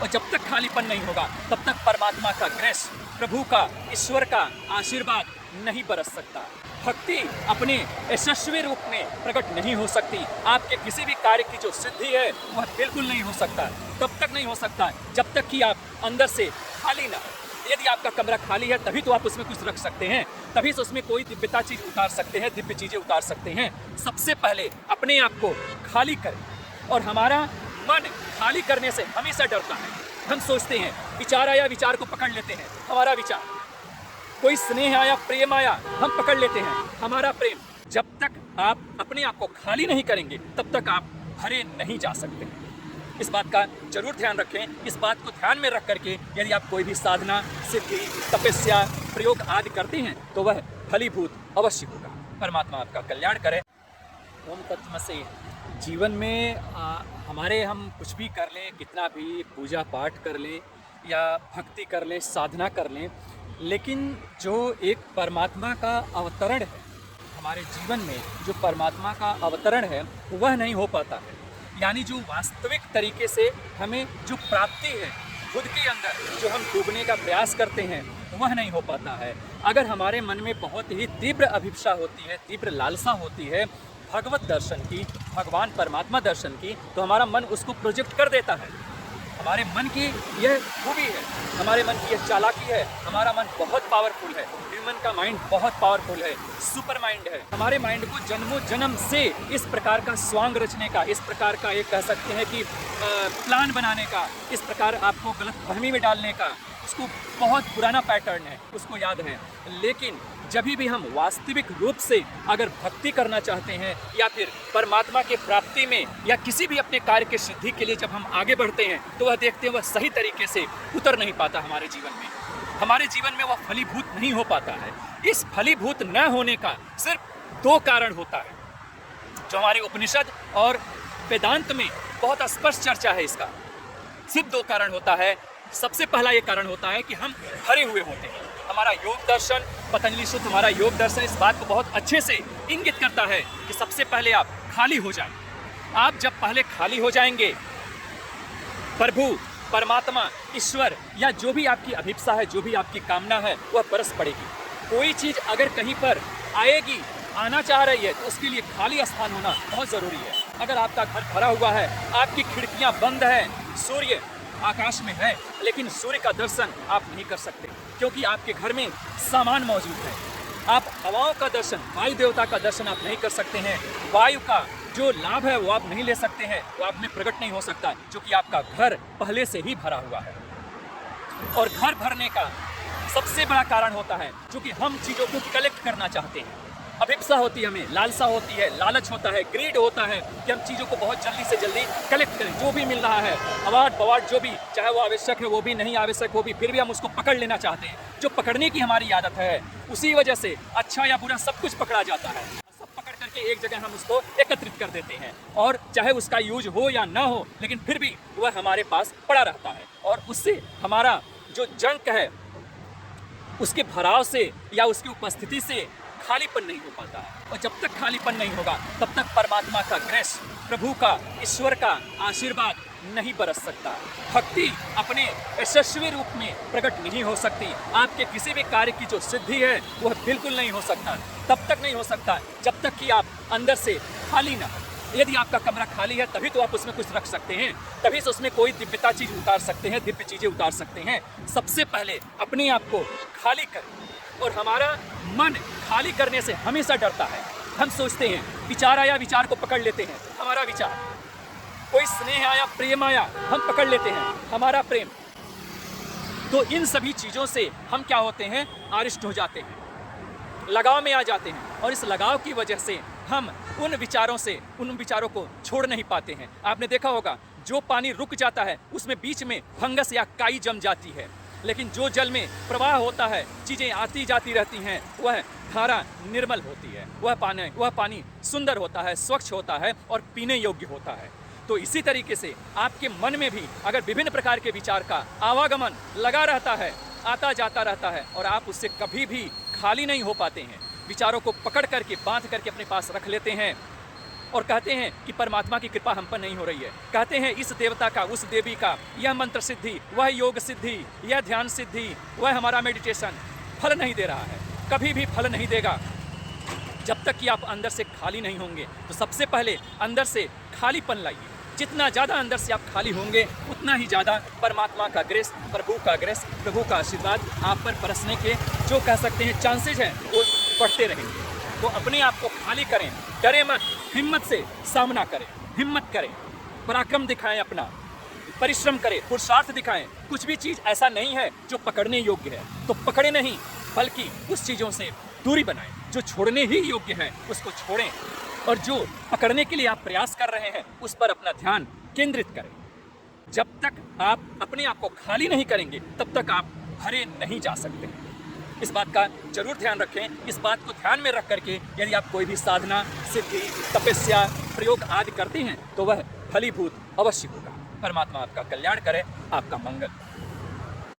और जब तक खालीपन नहीं होगा तब तक परमात्मा का ग्रेस, प्रभु का, ईश्वर का आशीर्वाद नहीं बरस सकता। भक्ति अपने यशस्वी रूप में प्रकट नहीं हो सकती। आपके किसी भी कार्य की जो सिद्धि है वह बिल्कुल नहीं हो सकता, तब तक नहीं हो सकता जब तक कि आप अंदर से खाली ना। यदि आपका कमरा खाली है तभी तो आप उसमें कुछ रख सकते हैं, तभी तो उसमें कोई दिव्यता चीज उतार सकते हैं, दिव्य चीजें उतार सकते हैं। सबसे पहले अपने आप को खाली करें। और हमारा मन खाली करने से हमेशा डरता है। हम सोचते हैं, विचार आया, विचार को पकड़ लेते हैं, हमारा विचार। कोई स्नेह आया, प्रेम आया, हम पकड़ लेते हैं, हमारा प्रेम। जब तक आप अपने आप को खाली नहीं करेंगे तब तक आप भरे नहीं जा सकते। इस बात का जरूर ध्यान रखें। इस बात को ध्यान में रख करके यदि आप कोई भी साधना, सिद्धि, तपस्या, प्रयोग आदि करते हैं तो वह फलीभूत अवश्य होगा। परमात्मा आपका कल्याण करे। ओम तत्वमसि। जीवन में हमारे हम कुछ भी कर लें, कितना भी पूजा पाठ कर लें या भक्ति कर लें, साधना कर लें, लेकिन जो एक परमात्मा का अवतरण है हमारे जीवन में, जो परमात्मा का अवतरण है वह नहीं हो पाता है। यानी जो वास्तविक तरीके से हमें जो प्राप्ति है खुद के अंदर, जो हम डूबने का प्रयास करते हैं वह नहीं हो पाता है। अगर हमारे मन में बहुत ही तीव्र अभिप्सा होती है, तीव्र लालसा होती है भगवत दर्शन की, भगवान परमात्मा दर्शन की, तो हमारा मन उसको प्रोजेक्ट कर देता है। हमारे मन की यह खूबी है, हमारे मन की यह चालाकी है। हमारा मन बहुत पावरफुल है। ह्यूमन का माइंड बहुत पावरफुल है, सुपर माइंड है। हमारे माइंड को जन्मों जन्म से इस प्रकार का स्वांग रचने का, इस प्रकार का एक कह सकते हैं कि प्लान बनाने का, इस प्रकार आपको गलत फहमी में डालने का, उसको बहुत पुराना पैटर्न है, उसको याद है। लेकिन जब भी हम वास्तविक रूप से अगर भक्ति करना चाहते हैं या फिर परमात्मा के प्राप्ति में या किसी भी अपने कार्य के सिद्धि के लिए जब हम आगे बढ़ते हैं तो वह देखते हैं वह सही तरीके से उतर नहीं पाता हमारे जीवन में। हमारे जीवन में वह फलीभूत नहीं हो पाता है। इस फलीभूत न होने का सिर्फ दो कारण होता है, जो हमारे उपनिषद और वेदांत में बहुत स्पष्ट चर्चा है। इसका सिर्फ दो कारण होता है। सबसे पहला ये कारण होता है कि हम भरे हुए होते हैं। हमारा योग दर्शन, पतंजलि सूत्र, हमारा योग दर्शन इस बात को बहुत अच्छे से इंगित करता है कि सबसे पहले आप खाली हो जाएं। आप जब पहले खाली हो जाएंगे, प्रभु, परमात्मा, ईश्वर या जो भी आपकी अभिप्सा है, जो भी आपकी कामना है वह बरस पड़ेगी। कोई चीज़ अगर कहीं पर आएगी, आना चाह रही है, तो उसके लिए खाली स्थान होना बहुत ज़रूरी है। अगर आपका घर भरा हुआ है, आपकी खिड़कियाँ बंद हैं, सूर्य आकाश में है, लेकिन सूर्य का दर्शन आप नहीं कर सकते क्योंकि आपके घर में सामान मौजूद है। आप हवाओं का दर्शन, वायु देवता का दर्शन आप नहीं कर सकते हैं। वायु का जो लाभ है वो आप नहीं ले सकते हैं, वो आप में प्रकट नहीं हो सकता क्योंकि आपका घर पहले से ही भरा हुआ है। और घर भरने का सबसे बड़ा कारण होता है क्योंकि हम चीज़ों को कलेक्ट करना चाहते हैं। अभिप्सा होती है, हमें लालसा होती है, लालच होता है, ग्रीड होता है कि हम चीज़ों को बहुत जल्दी से जल्दी कलेक्ट करें। जो भी मिल रहा है, अवार्ड बवार्ड जो भी, चाहे वो आवश्यक है वो भी, नहीं आवश्यक वो भी, फिर भी हम उसको पकड़ लेना चाहते हैं। जो पकड़ने की हमारी आदत है उसी वजह से अच्छा या बुरा सब कुछ पकड़ा जाता है। सब पकड़ करके एक जगह हम उसको एकत्रित कर देते हैं और चाहे उसका यूज हो या ना हो, लेकिन फिर भी वह हमारे पास पड़ा रहता है और उससे हमारा जो जंक है उसके भराव से या उसकी उपस्थिति से खालीपन नहीं हो पाता है। और जब तक खालीपन नहीं होगा तब तक परमात्मा का ग्रेस, प्रभु का, ईश्वर का आशीर्वाद नहीं बरस सकता। भक्ति अपने यशस्वी रूप में प्रकट नहीं हो सकती। आपके किसी भी कार्य की जो सिद्धि है वह बिल्कुल नहीं हो सकता, तब तक नहीं हो सकता जब तक कि आप अंदर से खाली ना। यदि आपका कमरा खाली है तभी तो आप उसमें कुछ रख सकते हैं, तभी से उसमें कोई दिव्यता चीज उतार सकते हैं, दिव्य चीजें उतार सकते हैं। सबसे पहले अपने आप को खाली करें। और हमारा मन खाली करने से हमेशा डरता है। हम सोचते हैं, विचार आया, विचार को पकड़ लेते हैं, हमारा विचार। कोई स्नेह आया, प्रेम आया, हम पकड़ लेते हैं, हमारा प्रेम। तो इन सभी चीज़ों से हम क्या होते हैं, आरिष्ट हो जाते हैं, लगाव में आ जाते हैं। और इस लगाव की वजह से हम उन विचारों को छोड़ नहीं पाते हैं। आपने देखा होगा, जो पानी रुक जाता है उसमें बीच में फंगस या काई जम जाती है, लेकिन जो जल में प्रवाह होता है, चीज़ें आती जाती रहती हैं, वह धारा निर्मल होती है। वह पानी सुंदर होता है, स्वच्छ होता है और पीने योग्य होता है। तो इसी तरीके से आपके मन में भी अगर विभिन्न प्रकार के विचार का आवागमन लगा रहता है, आता जाता रहता है और आप उससे कभी भी खाली नहीं हो पाते हैं, विचारों को पकड़ करके, बांध करके अपने पास रख लेते हैं और कहते हैं कि परमात्मा की कृपा हम पर नहीं हो रही है। कहते हैं इस देवता का, उस देवी का, यह मंत्र सिद्धि, वह योग सिद्धि, यह ध्यान सिद्धि, वह हमारा मेडिटेशन फल नहीं दे रहा है, कभी भी फल नहीं देगा जब तक कि आप अंदर से खाली नहीं होंगे। तो सबसे पहले अंदर से खालीपन लाइए। जितना ज़्यादा अंदर से आप खाली होंगे उतना ही ज़्यादा परमात्मा का ग्रेस, प्रभु का ग्रेस, प्रभु का आशीर्वाद आप पर बरसने के जो कह सकते हैं चांसेज हैं वो बढ़ते रहेंगे। तो अपने आप को खाली करें, डरे मत, हिम्मत से सामना करें, हिम्मत करें, पराक्रम दिखाएं, अपना परिश्रम करें, पुरुषार्थ दिखाएं। कुछ भी चीज़ ऐसा नहीं है जो पकड़ने योग्य है, तो पकड़े नहीं बल्कि उस चीज़ों से दूरी बनाएं। जो छोड़ने ही योग्य है उसको छोड़ें, और जो पकड़ने के लिए आप प्रयास कर रहे हैं उस पर अपना ध्यान केंद्रित करें। जब तक आप अपने आप को खाली नहीं करेंगे तब तक आप भरे नहीं जा सकते। इस बात का जरूर ध्यान रखें। इस बात को ध्यान में रख करके यदि आप कोई भी साधना, सिद्धि, तपस्या, प्रयोग आदि करते हैं तो वह फलीभूत अवश्य होगा। परमात्मा आपका कल्याण करे, आपका मंगल।